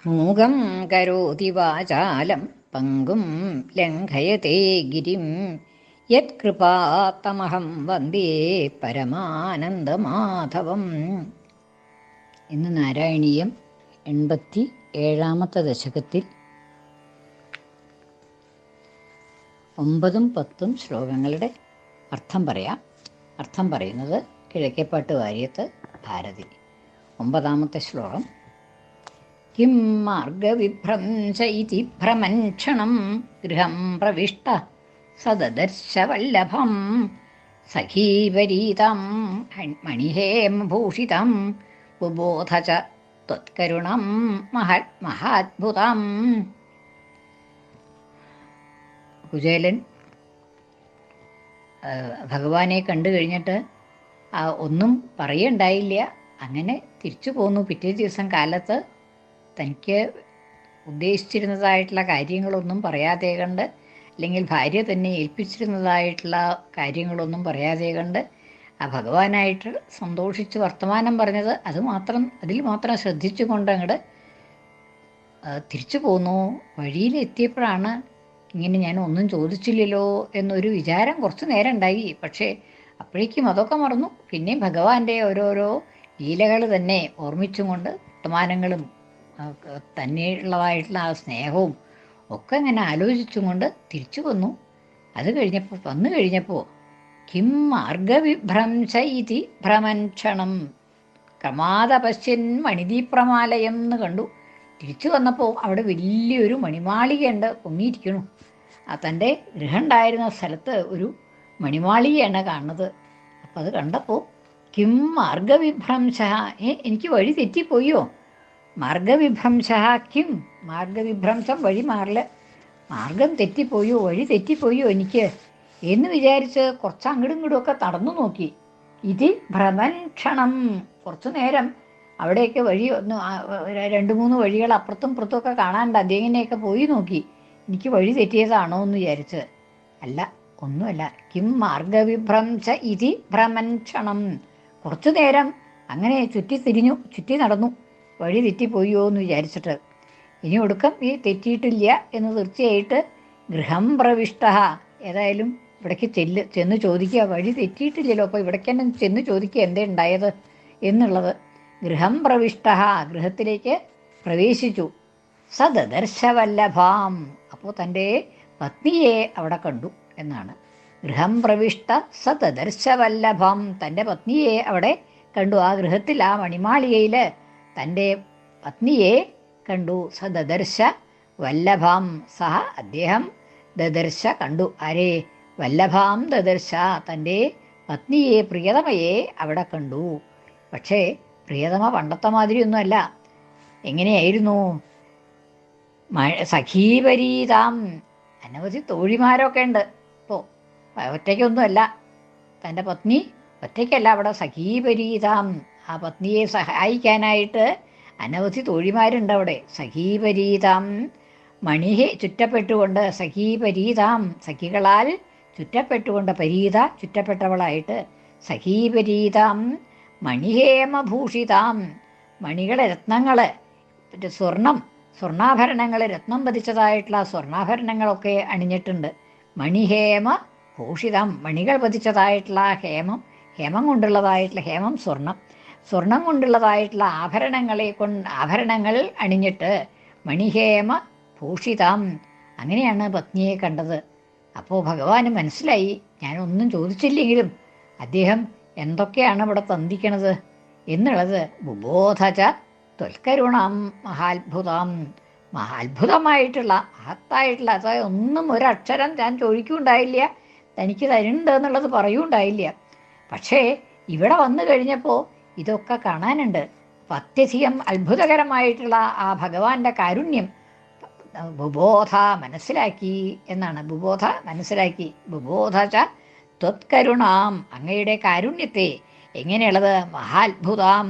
മൂകം കരോതി വാചാലം പങ്കും ലംഘയത്തെ ഗിരിം യത്കൃപാത്തമഹം വന്ദേ പരമാനന്ദമാധവം. ഇന്ന് നാരായണീയം 87-ാമത്തെ ദശകത്തിൽ 9ഉം 10ഉം ശ്ലോകങ്ങളുടെ അർത്ഥം പറയാം. അർത്ഥം പറയുന്നത് കിഴക്കേപ്പാട്ട് വാര്യത്ത് ഭാരതി. 9ാമത്തെ ശ്ലോകം. കിം മാർഗവിഭ്രംശ ഇതി ഭ്രമൻക്ഷണം ഗൃഹം പ്രവിഷ്ട സദദർശവല്ലഭം സഖീപരീതാം മണിഹേമഭൂഷിതാം ബുബോധ ച ത്വത്കരുണം മഹാത്ഭുതാം. കുചേലൻ ഭഗവാനെ കണ്ടു കഴിഞ്ഞിട്ട് ഒന്നും പറയണ്ടായില്ല. അങ്ങനെ തിരിച്ചു പോന്നു. പിറ്റേ ദിവസം കാലത്ത് തനിക്ക് ഉദ്ദേശിച്ചിരുന്നതായിട്ടുള്ള കാര്യങ്ങളൊന്നും പറയാതെ കണ്ട്, അല്ലെങ്കിൽ ഭാര്യ തന്നെ ഏൽപ്പിച്ചിരുന്നതായിട്ടുള്ള കാര്യങ്ങളൊന്നും പറയാതെ കണ്ട് ആ ഭഗവാനായിട്ട് സന്തോഷിച്ച് വർത്തമാനം പറഞ്ഞത് അതിൽ മാത്രം ശ്രദ്ധിച്ചുകൊണ്ട് അങ്ങോട്ട് തിരിച്ചു പോന്നു. വഴിയിലെത്തിയപ്പോഴാണ് ഇങ്ങനെ ഞാൻ ഒന്നും ചോദിച്ചില്ലല്ലോ എന്നൊരു വിചാരം കുറച്ച് നേരം ഉണ്ടായി. പക്ഷേ അപ്പോഴേക്കും അതൊക്കെ മറന്നു. പിന്നെ ഭഗവാന്റെ ഓരോരോ ലീലകൾ തന്നെ ഓർമ്മിച്ചും കൊണ്ട് വർത്തമാനങ്ങളും തന്നെയുള്ളതായിട്ടുള്ള ആ സ്നേഹവും ഒക്കെ ഇങ്ങനെ ആലോചിച്ചും കൊണ്ട് തിരിച്ചു വന്നു. വന്നു കഴിഞ്ഞപ്പോൾ കിം മാർഗവിഭ്രംശ ഇതി ഭ്രമൻക്ഷണം ക്രമാദപശ്യൻ മണിദീപ്രമാലയം എന്ന് കണ്ടു. തിരിച്ചു വന്നപ്പോൾ അവിടെ വലിയൊരു മണിമാളികയുണ്ട്, പൊങ്ങിയിരിക്കണു. തൻ്റെ ഗൃഹം ഉണ്ടായിരുന്ന സ്ഥലത്ത് ഒരു മണിമാളികയാണ് കാണുന്നത്. അപ്പം അത് കണ്ടപ്പോൾ കിം മാർഗവിഭ്രംശ, എനിക്ക് വഴി തെറ്റിപ്പോയോ? മാർഗവിഭ്രംശ കിം, മാർഗവിഭ്രംശം വഴി മാർഗം തെറ്റിപ്പോയോ, വഴി തെറ്റിപ്പോയോ എനിക്ക് എന്ന് വിചാരിച്ച് കുറച്ച് അങ്ങോട്ടും ഇങ്ങോട്ടുമൊക്കെ നടന്നു നോക്കി. ഇത് ഭ്രമൻക്ഷണം, കുറച്ചു നേരം അവിടെയൊക്കെ വഴി 2-3 വഴികൾ അപ്പുറത്തും ഇപ്പുറത്തുമൊക്കെ കാണാണ്ട് അദ്ദേഹത്തിനെയൊക്കെ പോയി നോക്കി. എനിക്ക് വഴി തെറ്റിയതാണോ എന്ന് വിചാരിച്ച്. അല്ല, ഒന്നുമല്ല. കിം മാർഗവിഭ്രംശ ഇതി ഭ്രമൻക്ഷണം, കുറച്ചു നേരം അങ്ങനെ ചുറ്റി നടന്നു, വഴി തെറ്റിപ്പോയോ എന്ന് വിചാരിച്ചിട്ട്. ഇനി ഒടുക്കം ഈ തെറ്റിയിട്ടില്ല എന്ന് തീർച്ചയായിട്ട് ഗൃഹം പ്രവിഷ്ട, ഏതായാലും ഇവിടേക്ക് ചെന്ന് ചോദിക്കുക. വഴി തെറ്റിയിട്ടില്ലല്ലോ, അപ്പോൾ ഇവിടേക്ക് തന്നെ ചെന്ന് ചോദിക്കുക എന്തേ ഉണ്ടായത് എന്നുള്ളത്. ഗൃഹം പ്രവിഷ്ട, ഗൃഹത്തിലേക്ക് പ്രവേശിച്ചു. സദദർശവല്ലഭാം, അപ്പോൾ തൻ്റെ പത്നിയെ അവിടെ കണ്ടു എന്നാണ്. ഗൃഹം പ്രവിഷ്ട സദദർശവല്ലഭാം, തൻ്റെ പത്നിയെ അവിടെ കണ്ടു. ആ ഗൃഹത്തിൽ, ആ മണിമാളികയിൽ തൻ്റെ പത്നിയെ കണ്ടു. സദദർശ വല്ലഭാം, സഹ അദ്ദേഹം ദദർശ കണ്ടു. ആരെ? വല്ലഭാം ദദർശ, തൻ്റെ പത്നിയെ, പ്രിയതമയെ അവിടെ കണ്ടു. പക്ഷേ പ്രിയതമ പണ്ടത്തെ മാതിരിയൊന്നുമല്ല. എങ്ങനെയായിരുന്നു? സഖീപരീതാം, അനവധി തോഴിമാരൊക്കെ ഉണ്ട്. ഇപ്പോൾ ഒറ്റയ്ക്കൊന്നുമല്ല, തൻ്റെ പത്നി ഒറ്റയ്ക്കല്ല, അവിടെ സഖീപരീതാം, ആ പത്നിയെ സഹായിക്കാനായിട്ട് അനവധി തോഴിമാരുണ്ട് അവിടെ. സഖീപരീതാം മണിഹെ, ചുറ്റപ്പെട്ടുകൊണ്ട്, സഖീപരീതാം സഖികളാൽ ചുറ്റപ്പെട്ടുകൊണ്ട്, പരീത ചുറ്റപ്പെട്ടവളായിട്ട്, സഖീപരീതാം മണിഹേമഭൂഷിതാം, മണികളെ, രത്നങ്ങള്, സ്വർണ്ണാഭരണങ്ങൾ, രത്നം പതിച്ചതായിട്ടുള്ള സ്വർണ്ണാഭരണങ്ങളൊക്കെ അണിഞ്ഞിട്ടുണ്ട്. മണിഹേമ ഭൂഷിതം, മണികൾ പതിച്ചതായിട്ടുള്ള ഹേമം കൊണ്ടുള്ളതായിട്ടുള്ള, സ്വർണം കൊണ്ടുള്ളതായിട്ടുള്ള ആഭരണങ്ങൾ അണിഞ്ഞിട്ട് മണിഹേമ ഭൂഷിതാം, അങ്ങനെയാണ് പത്നിയെ കണ്ടത്. അപ്പോൾ ഭഗവാന് മനസ്സിലായി, ഞാനൊന്നും ചോദിച്ചില്ലെങ്കിലും അദ്ദേഹം എന്തൊക്കെയാണ് ഇവിടെ തന്നിക്കണത് എന്നുള്ളത്. ബുബോധച ത്വൽക്കരുണാം മഹാത്ഭുതാം, മഹാത്ഭുതമായിട്ടുള്ള, മഹത്തായിട്ടുള്ള, അതായത് ഒന്നും ഒരക്ഷരം ഞാൻ ചോദിക്കുകയുണ്ടായില്ല, തനിക്ക് തരുന്നുണ്ട് എന്നുള്ളത് പറയുകയുണ്ടായില്ല. പക്ഷേ ഇവിടെ വന്നു കഴിഞ്ഞപ്പോൾ ഇതൊക്കെ കാണാനുണ്ട്. അപ്പം അത്യധികം അത്ഭുതകരമായിട്ടുള്ള ആ ഭഗവാന്റെ കാരുണ്യം ബുബോധ മനസ്സിലാക്കി എന്നാണ്. ബുബോധ മനസ്സിലാക്കി. ബുബോധ ച ത്വത്കരുണാം, അങ്ങയുടെ കാരുണ്യത്തെ. എങ്ങനെയുള്ളത്? മഹാത്ഭുതാം,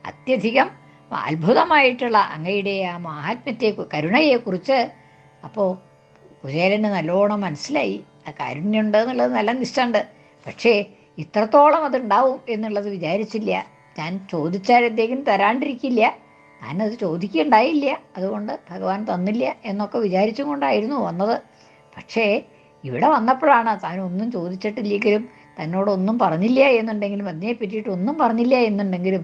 അത്യധികം അത്ഭുതമായിട്ടുള്ള അങ്ങയുടെ ആ മഹാത്മ്യത്തെ, കരുണയെക്കുറിച്ച്. അപ്പോൾ കുചേലന് നല്ലോണം മനസ്സിലായി, ആ കാരുണ്യമുണ്ട് എന്നുള്ളത് നല്ല നിശ്ചയുണ്ട്. പക്ഷേ ഇത്രത്തോളം അതുണ്ടാവും എന്നുള്ളത് വിചാരിച്ചില്ല. ഞാൻ ചോദിച്ചാൽ എന്തെങ്കിലും തരാണ്ടിരിക്കില്ല, താനത് ചോദിക്കുകയുണ്ടായില്ല, അതുകൊണ്ട് ഭഗവാൻ തന്നില്ല എന്നൊക്കെ വിചാരിച്ചും കൊണ്ടായിരുന്നു വന്നത്. പക്ഷേ ഇവിടെ വന്നപ്പോഴാണ് താൻ ഒന്നും ചോദിച്ചിട്ടില്ലെങ്കിലും തന്നോടൊന്നും പറഞ്ഞില്ല എന്നുണ്ടെങ്കിലും അതിനെ പറ്റിയിട്ട് ഒന്നും പറഞ്ഞില്ല എന്നുണ്ടെങ്കിലും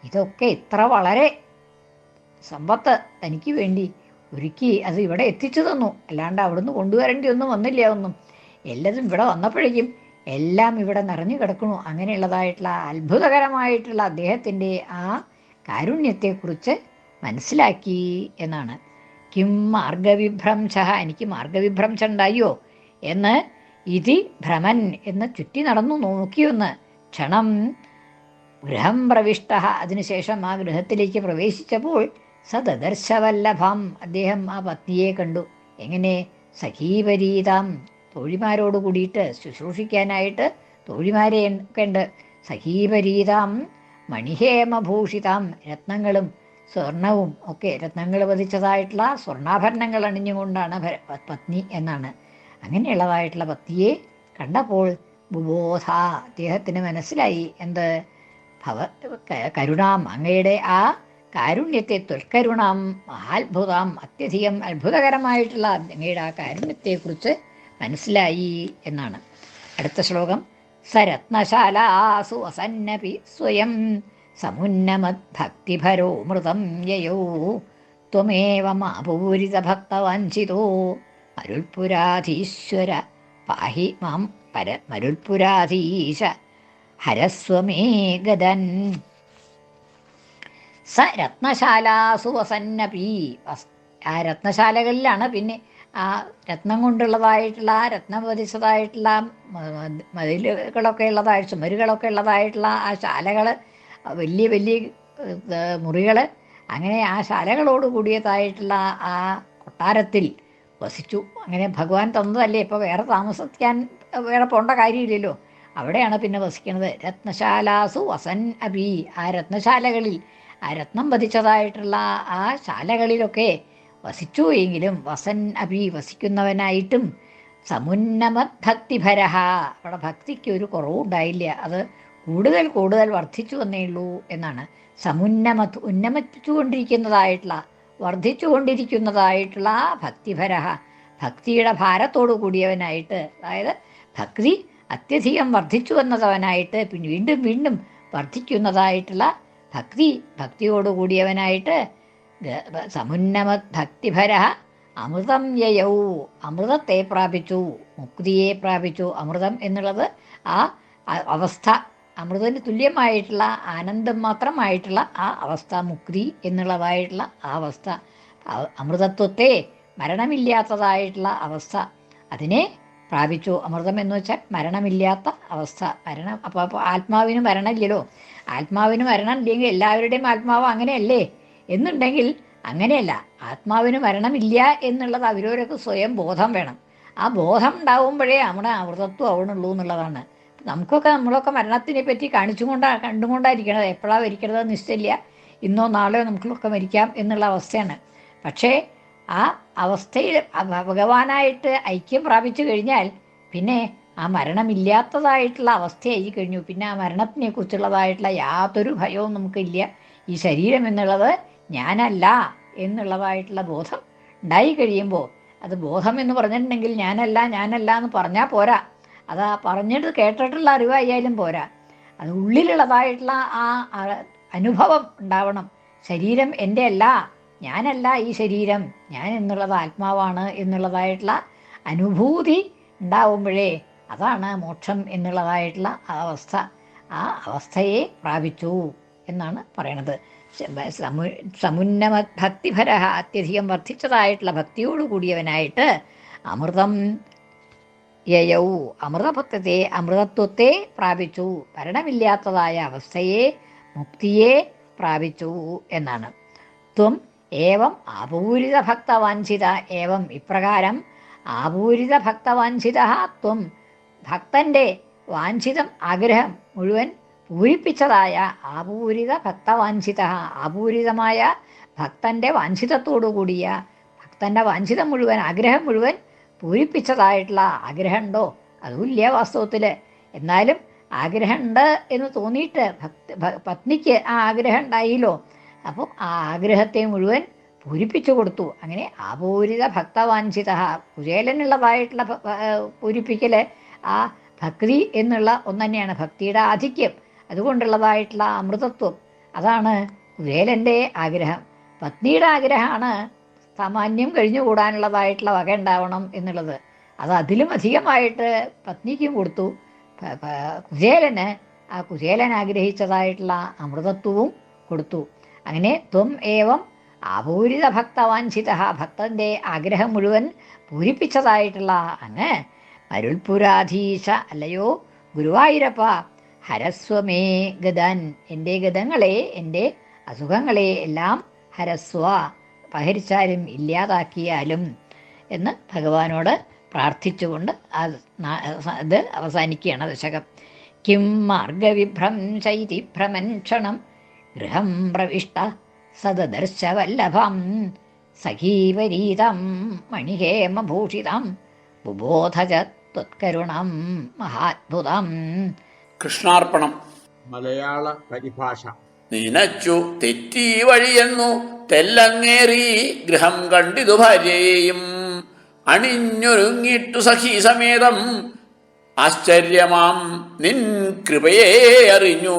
ഇതൊക്കെ ഇത്ര വളരെ സമ്പത്ത് തനിക്ക് വേണ്ടി ഒരുക്കി അത് ഇവിടെ എത്തിച്ചു തന്നു. അല്ലാണ്ട് അവിടുന്ന് കൊണ്ടുവരേണ്ടി ഒന്നും വന്നില്ല. ഒന്നും എല്ലാതും ഇവിടെ വന്നപ്പോഴേക്കും എല്ലാം ഇവിടെ നിറഞ്ഞു കിടക്കണു. അങ്ങനെയുള്ളതായിട്ടുള്ള അത്ഭുതകരമായിട്ടുള്ള അദ്ദേഹത്തിൻ്റെ ആ കാരുണ്യത്തെക്കുറിച്ച് മനസ്സിലാക്കി എന്നാണ്. കിം മാർഗവിഭ്രംശ, എനിക്ക് മാർഗവിഭ്രംശം ഉണ്ടായോ എന്ന് ഇതി ഭ്രമൻ എന്ന് ചുറ്റി നടന്നു നോക്കിയൊന്ന് ക്ഷണം ഗൃഹം പ്രവിഷ്ട, അതിനുശേഷം ആ ഗൃഹത്തിലേക്ക് പ്രവേശിച്ചപ്പോൾ സദർശവല്ലഭം, അദ്ദേഹം ആ പത്നിയെ കണ്ടു. എങ്ങനെ? സഖീപരീതാം, തോഴിമാരോട് കൂടിയിട്ട് ശുശ്രൂഷിക്കാനായിട്ട് തോഴിമാരെ ഒക്കെ ഉണ്ട്. സഖീപരീതാം മണിഹേമഭൂഷിതാം, രത്നങ്ങളും സ്വർണവും ഒക്കെ രത്നങ്ങൾ പതിച്ചതായിട്ടുള്ള സ്വർണ്ണാഭരണങ്ങൾ അണിഞ്ഞുകൊണ്ടാണ് പത്നി എന്നാണ്. അങ്ങനെയുള്ളതായിട്ടുള്ള പത്നിയെ കണ്ടപ്പോൾ ബുബോധ, അദ്ദേഹത്തിന് മനസ്സിലായി എന്ത്? കരുണാം, അങ്ങയുടെ ആ കാരുണ്യത്തെ, ത്വൽക്കരുണാം മഹാത്ഭുതാം, അത്യധികം അത്ഭുതകരമായിട്ടുള്ള അങ്ങയുടെ ആ കാരുണ്യത്തെക്കുറിച്ച് മനസ്സിലായി എന്നാണ്. അടുത്ത ശ്ലോകം. സരത്നശാലാസു വസന്നപി സ്വയം സമുന്നമദ്ഭക്തിഭരോ മൃതം യയോ ത്വമേവ മാപൂരിത ഭക്തവാഞ്ചിതോ മരുൾപുരാധീശ്വര പാഹി മാം മരുൾപുരാധീശ ഹരസ്വമേ ഗദൻ. സ രത്നശാലാസു വസന്നപി, ആ രത്നശാലകളിലാണ് പിന്നെ ആ രത്നം കൊണ്ടുള്ളതായിട്ടുള്ള രത്നം പതിച്ചതായിട്ടുള്ള മതിലുകളൊക്കെ ഉള്ളതായിട്ട് ചുമരുകളൊക്കെ ഉള്ളതായിട്ടുള്ള ആ ശാലകൾ, വലിയ വലിയ മുറികൾ, അങ്ങനെ ആ ശാലകളോട് കൂടിയതായിട്ടുള്ള ആ കൊട്ടാരത്തിൽ വസിച്ചു. അങ്ങനെ ഭഗവാൻ തന്നതല്ലേ, ഇപ്പോൾ വേറെ താമസിക്കാൻ വേറെ പോകേണ്ട കാര്യമില്ലല്ലോ, അവിടെയാണ് പിന്നെ വസിക്കുന്നത്. രത്നശാലാസു വസൻ അബി, ആ രത്നശാലകളിൽ, ആ രത്നം പതിച്ചതായിട്ടുള്ള ആ ശാലകളിലൊക്കെ വസിച്ചു എങ്കിലും വസൻ അബി, വസിക്കുന്നവനായിട്ടും സമുന്നമത് ഭക്തിഭരഹ, അവിടെ ഭക്തിക്ക് ഒരു കുറവുണ്ടായില്ല, അത് കൂടുതൽ കൂടുതൽ വർദ്ധിച്ചു വന്നേയുള്ളൂ എന്നാണ്. സമുന്നമത്, ഉന്നമിച്ചുകൊണ്ടിരിക്കുന്നതായിട്ടുള്ള, വർദ്ധിച്ചുകൊണ്ടിരിക്കുന്നതായിട്ടുള്ള ഭക്തിഭരഹ, ഭക്തിയുടെ ഭാരത്തോടു കൂടിയവനായിട്ട്, അതായത് ഭക്തി അത്യധികം വർദ്ധിച്ചു വന്നവനായിട്ട്, പിന്നെ വീണ്ടും വീണ്ടും വർദ്ധിക്കുന്നതായിട്ടുള്ള ഭക്തിയോടുകൂടിയവനായിട്ട് സമുന്നമത് ഭക്തിഭര അമൃതം യയൗ, അമൃതത്തെ പ്രാപിച്ചു, മുക്തിയെ പ്രാപിച്ചു. അമൃതം എന്നുള്ളത് ആ അവസ്ഥ, അമൃതന് തുല്യമായിട്ടുള്ള ആനന്ദം മാത്രമായിട്ടുള്ള ആ അവസ്ഥ, മുക്തി എന്നുള്ളതായിട്ടുള്ള ആ അവസ്ഥ, അമൃതത്വത്തെ, മരണമില്ലാത്തതായിട്ടുള്ള അവസ്ഥ, അതിനെ പ്രാപിച്ചു. അമൃതം എന്ന് വെച്ചാൽ മരണമില്ലാത്ത അവസ്ഥ. മരണം അപ്പോൾ ആത്മാവിന് മരണമില്ലല്ലോ. ആത്മാവിന് മരണം ഇല്ലെങ്കിൽ എല്ലാവരുടെയും ആത്മാവ് അങ്ങനെയല്ലേ എന്നുണ്ടെങ്കിൽ അങ്ങനെയല്ല. ആത്മാവിന് മരണമില്ല എന്നുള്ളത് അവരവരൊക്കെ സ്വയം ബോധം വേണം. ആ ബോധം ഉണ്ടാവുമ്പോഴേ നമ്മുടെ അമൃതത്വം ആവണുള്ളൂ എന്നുള്ളതാണ്. നമ്മളൊക്കെ മരണത്തിനെ പറ്റി കണ്ടുകൊണ്ടായിരിക്കണത്. എപ്പോഴാണ് മരിക്കണത് നിശ്ചയില്ല, ഇന്നോ നാളെയോ നമുക്കൊക്കെ മരിക്കാം എന്നുള്ള അവസ്ഥയാണ്. പക്ഷേ ആ അവസ്ഥയിൽ ഭഗവാനായിട്ട് ഐക്യം പ്രാപിച്ചു കഴിഞ്ഞാൽ പിന്നെ ആ മരണമില്ലാത്തതായിട്ടുള്ള അവസ്ഥയായി കഴിഞ്ഞു. പിന്നെ ആ മരണത്തിനെ കുറിച്ചുള്ളതായിട്ടുള്ള യാതൊരു ഭയവും നമുക്കില്ല. ഈ ശരീരം എന്നുള്ളത് ഞാനല്ല എന്നുള്ളതായിട്ടുള്ള ബോധം ഉണ്ടായി കഴിയുമ്പോൾ, അത് ബോധം എന്ന് പറഞ്ഞിട്ടുണ്ടെങ്കിൽ ഞാനല്ല എന്ന് പറഞ്ഞാൽ പോരാ, അത് പറഞ്ഞിട്ട് കേട്ടിട്ടുള്ള അറിവായാലും പോരാ, അത് ഉള്ളിലുള്ളതായിട്ടുള്ള ആ അനുഭവം ഉണ്ടാവണം. ശരീരം എൻ്റെ അല്ല, ഞാനല്ല ഈ ശരീരം, ഞാൻ എന്നുള്ളത് ആത്മാവാണ് എന്നുള്ളതായിട്ടുള്ള അനുഭൂതി ഉണ്ടാവുമ്പോഴേ അതാണ് മോക്ഷം എന്നുള്ളതായിട്ടുള്ള ആ അവസ്ഥ. ആ അവസ്ഥയെ പ്രാപിച്ചു എന്നാണ് പറയണത്. സമുന്നമ ഭക്തിഭര, അത്യധികം വർദ്ധിച്ചതായിട്ടുള്ള ഭക്തിയോടു കൂടിയവനായിട്ട് അമൃതം യയൗ, അമൃതത്വത്തെ പ്രാപിച്ചു, മരണമില്ലാത്തതായ അവസ്ഥയെ, മുക്തിയെ പ്രാപിച്ചു എന്നാണ്. ത്വം ഏവം ആപൂരിത ഭക്തവാഞ്ചിത, ഏവം ഇപ്രകാരം ആപൂരിത ഭക്തവാഞ്ചിത ത്വം, ഭക്തൻ്റെ വാഞ്ചിതം ആഗ്രഹം മുഴുവൻ പൂരിപ്പിച്ചതായ ആപൂരിത ഭക്തവാഞ്ചിത, ആപൂരിതമായ ഭക്തൻ്റെ വാഞ്ചിതത്തോടു കൂടിയ, ഭക്തൻ്റെ വാഞ്ചിതം മുഴുവൻ, ആഗ്രഹം മുഴുവൻ പൂരിപ്പിച്ചതായിട്ടുള്ള ആഗ്രഹമുണ്ടോ? അതുമില്ല വാസ്തവത്തിൽ. എന്നാലും ആഗ്രഹമുണ്ട് എന്ന് തോന്നിയിട്ട് പത്നിക്ക് ആ ആഗ്രഹം ഉണ്ടായില്ലോ. അപ്പോൾ ആ ആഗ്രഹത്തെ മുഴുവൻ പൂരിപ്പിച്ചു കൊടുത്തു. അങ്ങനെ ആപൂരിത ഭക്തവാഞ്ചിത, കുചേലനുള്ളതായിട്ടുള്ള പൂരിപ്പിക്കൽ ആ ഭക്തി എന്നുള്ള ഒന്ന് തന്നെയാണ്, ഭക്തിയുടെ ആധിക്യം, അതുകൊണ്ടുള്ളതായിട്ടുള്ള അമൃതത്വം. അതാണ് കുചേലൻ്റെ ആഗ്രഹം. പത്നിയുടെ ആഗ്രഹമാണ് സാമാന്യം കഴിഞ്ഞുകൂടാനുള്ളതായിട്ടുള്ള വക ഉണ്ടാവണം എന്നുള്ളത്. അത് അതിലും അധികമായിട്ട് പത്നിക്കും കൊടുത്തു. കുചേലന് ആ കുചേലൻ ആഗ്രഹിച്ചതായിട്ടുള്ള അമൃതത്വവും കൊടുത്തു. അങ്ങനെ ത്വം ഏവം ആപൂരിത ഭക്തവാഞ്ചിത, ഭക്തൻ്റെ ആഗ്രഹം മുഴുവൻ പൂരിപ്പിച്ചതായിട്ടുള്ള അങ്ങ് മരുൾപുരാധീശ, അല്ലയോ ഗുരുവായൂരപ്പ, ഹരസ്വമേ ഗദൻ, എൻ്റെ ഗതങ്ങളെ, എൻ്റെ അസുഖങ്ങളെ എല്ലാം ഹരസ്വ, പഹരിച്ചാലും ഇല്ലാതാക്കിയാലും എന്ന് ഭഗവാനോട് പ്രാർത്ഥിച്ചുകൊണ്ട് ഇത് അവസാനിക്കുകയാണ് ദശകം. കിം മാർഗവിഭ്രംശൈതി ഭ്രമൻ ക്ഷണം ഗൃഹം പ്രവിഷ്ട സദദർശവല്ലഭം സഖീവരീതം മണിഹേമഭൂഷിതം ബുബോധജ ത്വത്കരുണം മഹാത്ഭുതം. കൃഷ്ണാർപ്പണം. മലയാള പരിഭാഷ. നിനച്ചു തെറ്റി വഴിയെന്നു തെല്ലങ്ങേറി ഗൃഹം കണ്ടിതു ഭാര്യയെയും അണിഞ്ഞൊരുങ്ങിട്ടു സഖീ സമേതം ആശ്ചര്യമാം നിൻ കൃപയെ അറിഞ്ഞു.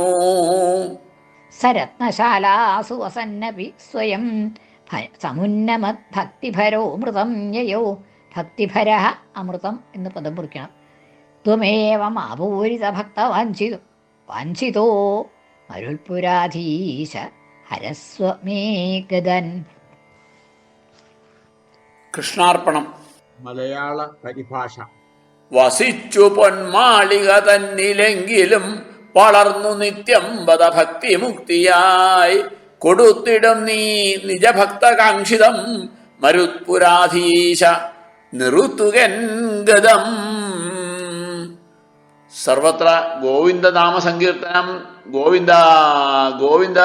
സരത്നശാലാസു വസന്നപി സ്വയം സമുന്നമത് ഭക്തിഭരോ മൃതം യയോ, ഭക്തിഭര അമൃതം എന്ന് പദം കുറിക്കണം. ത്വമേവം ആപൂരിത ഭക്തവാഞ്ചിതോ വാഞ്ചിതോ മരുൾപുരാധീശ ഹരസ്വമേ ഗദൻ. കൃഷ്ണാർപ്പണം. മലയാള പരിഭാഷ. വസിച്ചു പൊന്മാളിക തന്നിലെങ്കിലും വളർന്നു നിത്യം വദഭക്തി മുക്തിയായി കൊടുത്തിടും നീ നിജഭക്തകാംക്ഷിതം മരുത്പുരാധീശ നിറുത്തുകൻ ഗദം. സർവത്ര ഗോവിന്ദനാമ സങ്കീർത്തനം. ഗോവിന്ദ ഗോവിന്ദ.